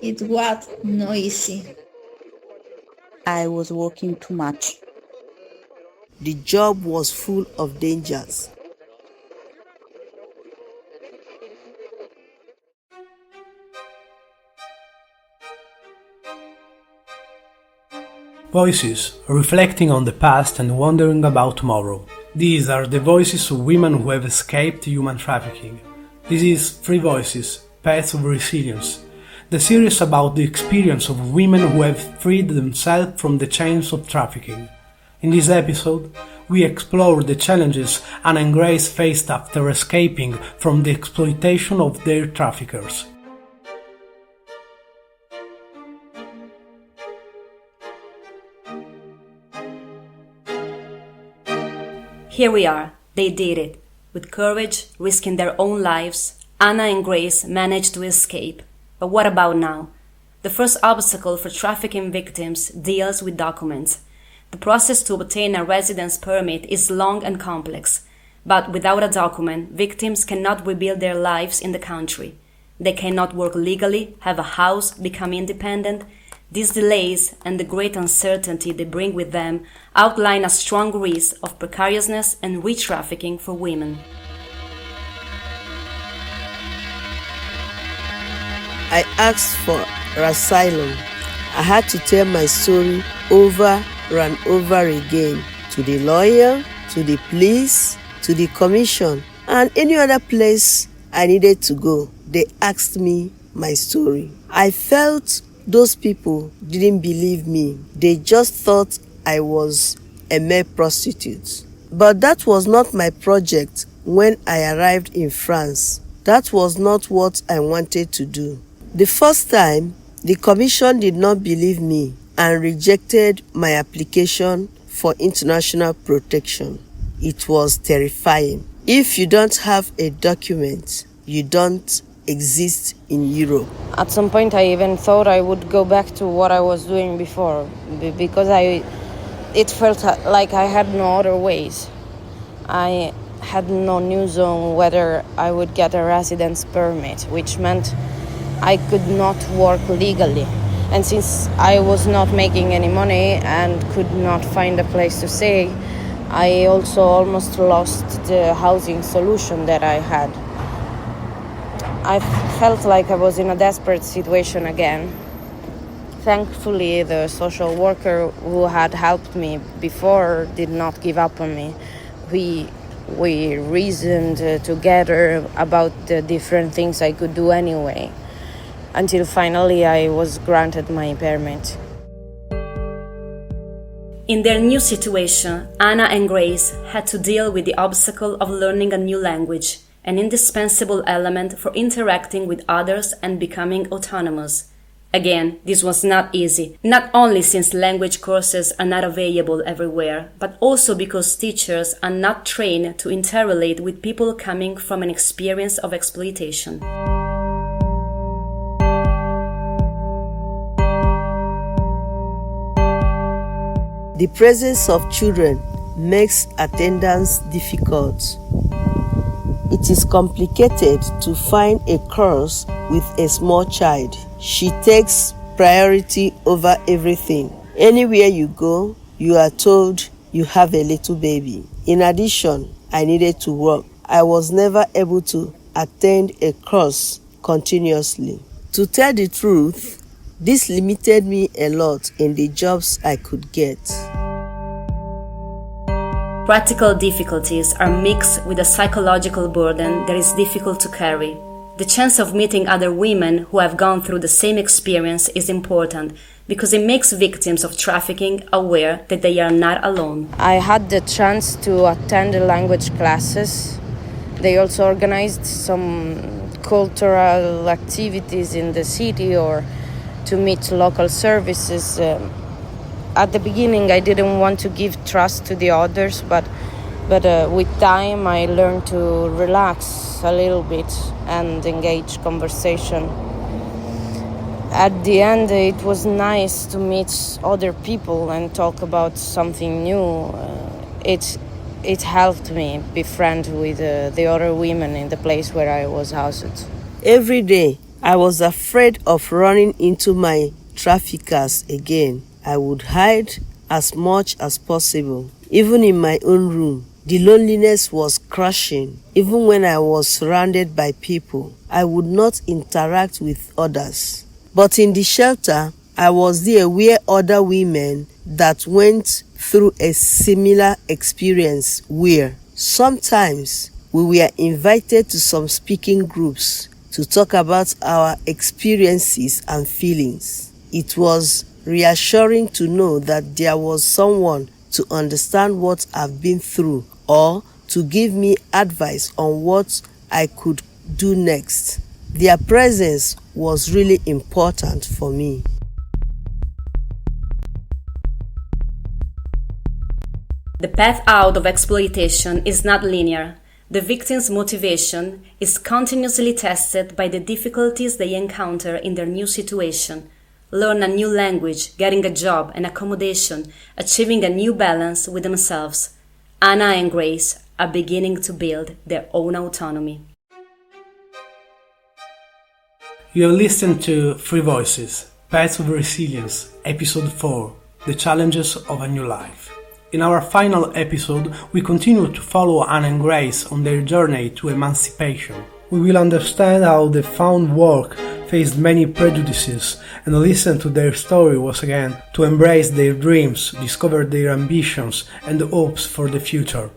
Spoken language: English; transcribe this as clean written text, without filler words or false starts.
It was noisy. I was working too much. The job was full of dangers. Voices reflecting on the past and wondering about tomorrow. These are the voices of women who have escaped human trafficking. This is Three Voices, Paths of Resilience, the series about the experience of women who have freed themselves from the chains of trafficking. In this episode, we explore the challenges Anna and Grace faced after escaping from the exploitation of their traffickers. Here we are, they did it. With courage, risking their own lives, Anna and Grace managed to escape. But what about now? The first obstacle for trafficking victims deals with documents. The process to obtain a residence permit is long and complex, but without a document, victims cannot rebuild their lives in the country. They cannot work legally, have a house, become independent. These delays and the great uncertainty they bring with them outline a strong risk of precariousness and re-trafficking for women. I asked for asylum. I had to tell my story over and over again to the lawyer, to the police, to the commission, and any other place I needed to go. They asked me my story. I felt those people didn't believe me. They just thought I was a mere prostitute. But that was not my project when I arrived in France. That was not what I wanted to do. The first time, the commission did not believe me and rejected my application for international protection. It was terrifying. If you don't have a document, you don't exist in Europe. At some point I even thought I would go back to what I was doing before because it felt like I had no other ways. I had no news on whether I would get a residence permit, which meant I could not work legally. And since I was not making any money and could not find a place to stay, I also almost lost the housing solution that I had. I felt like I was in a desperate situation again. Thankfully, the social worker who had helped me before did not give up on me. We reasoned together about the different things I could do anyway, until finally I was granted my permit. In their new situation, Anna and Grace had to deal with the obstacle of learning a new language, an indispensable element for interacting with others and becoming autonomous. Again, this was not easy, not only since language courses are not available everywhere, but also because teachers are not trained to interrelate with people coming from an experience of exploitation. The presence of children makes attendance difficult. It is complicated to find a course with a small child. She takes priority over everything. Anywhere you go, you are told you have a little baby. In addition, I needed to work. I was never able to attend a course continuously. To tell the truth, this limited me a lot in the jobs I could get. Practical difficulties are mixed with a psychological burden that is difficult to carry. The chance of meeting other women who have gone through the same experience is important because it makes victims of trafficking aware that they are not alone. I had the chance to attend the language classes. They also organized some cultural activities in the city or to meet local services. At the beginning, I didn't want to give trust to the others, but with time, I learned to relax a little bit and engage conversation. At the end, it was nice to meet other people and talk about something new. It helped me be friends with the other women in the place where I was housed. Every day, I was afraid of running into my traffickers again. I would hide as much as possible, even in my own room. The loneliness was crushing. Even when I was surrounded by people, I would not interact with others. But in the shelter, I was there where other women that went through a similar experience were. Sometimes we were invited to some speaking groups to talk about our experiences and feelings. It was reassuring to know that there was someone to understand what I've been through or to give me advice on what I could do next. Their presence was really important for me. The path out of exploitation is not linear. The victim's motivation is continuously tested by the difficulties they encounter in their new situation. Learn a new language, getting a job and accommodation, achieving a new balance with themselves. Anna and Grace are beginning to build their own autonomy. You have listened to Three Voices, Paths of Resilience, Episode 4, The Challenges of a New Life. In our final episode, we continue to follow Anna and Grace on their journey to emancipation. We will understand how they found work, faced many prejudices, and listen to their story once again to embrace their dreams, discover their ambitions and hopes for the future.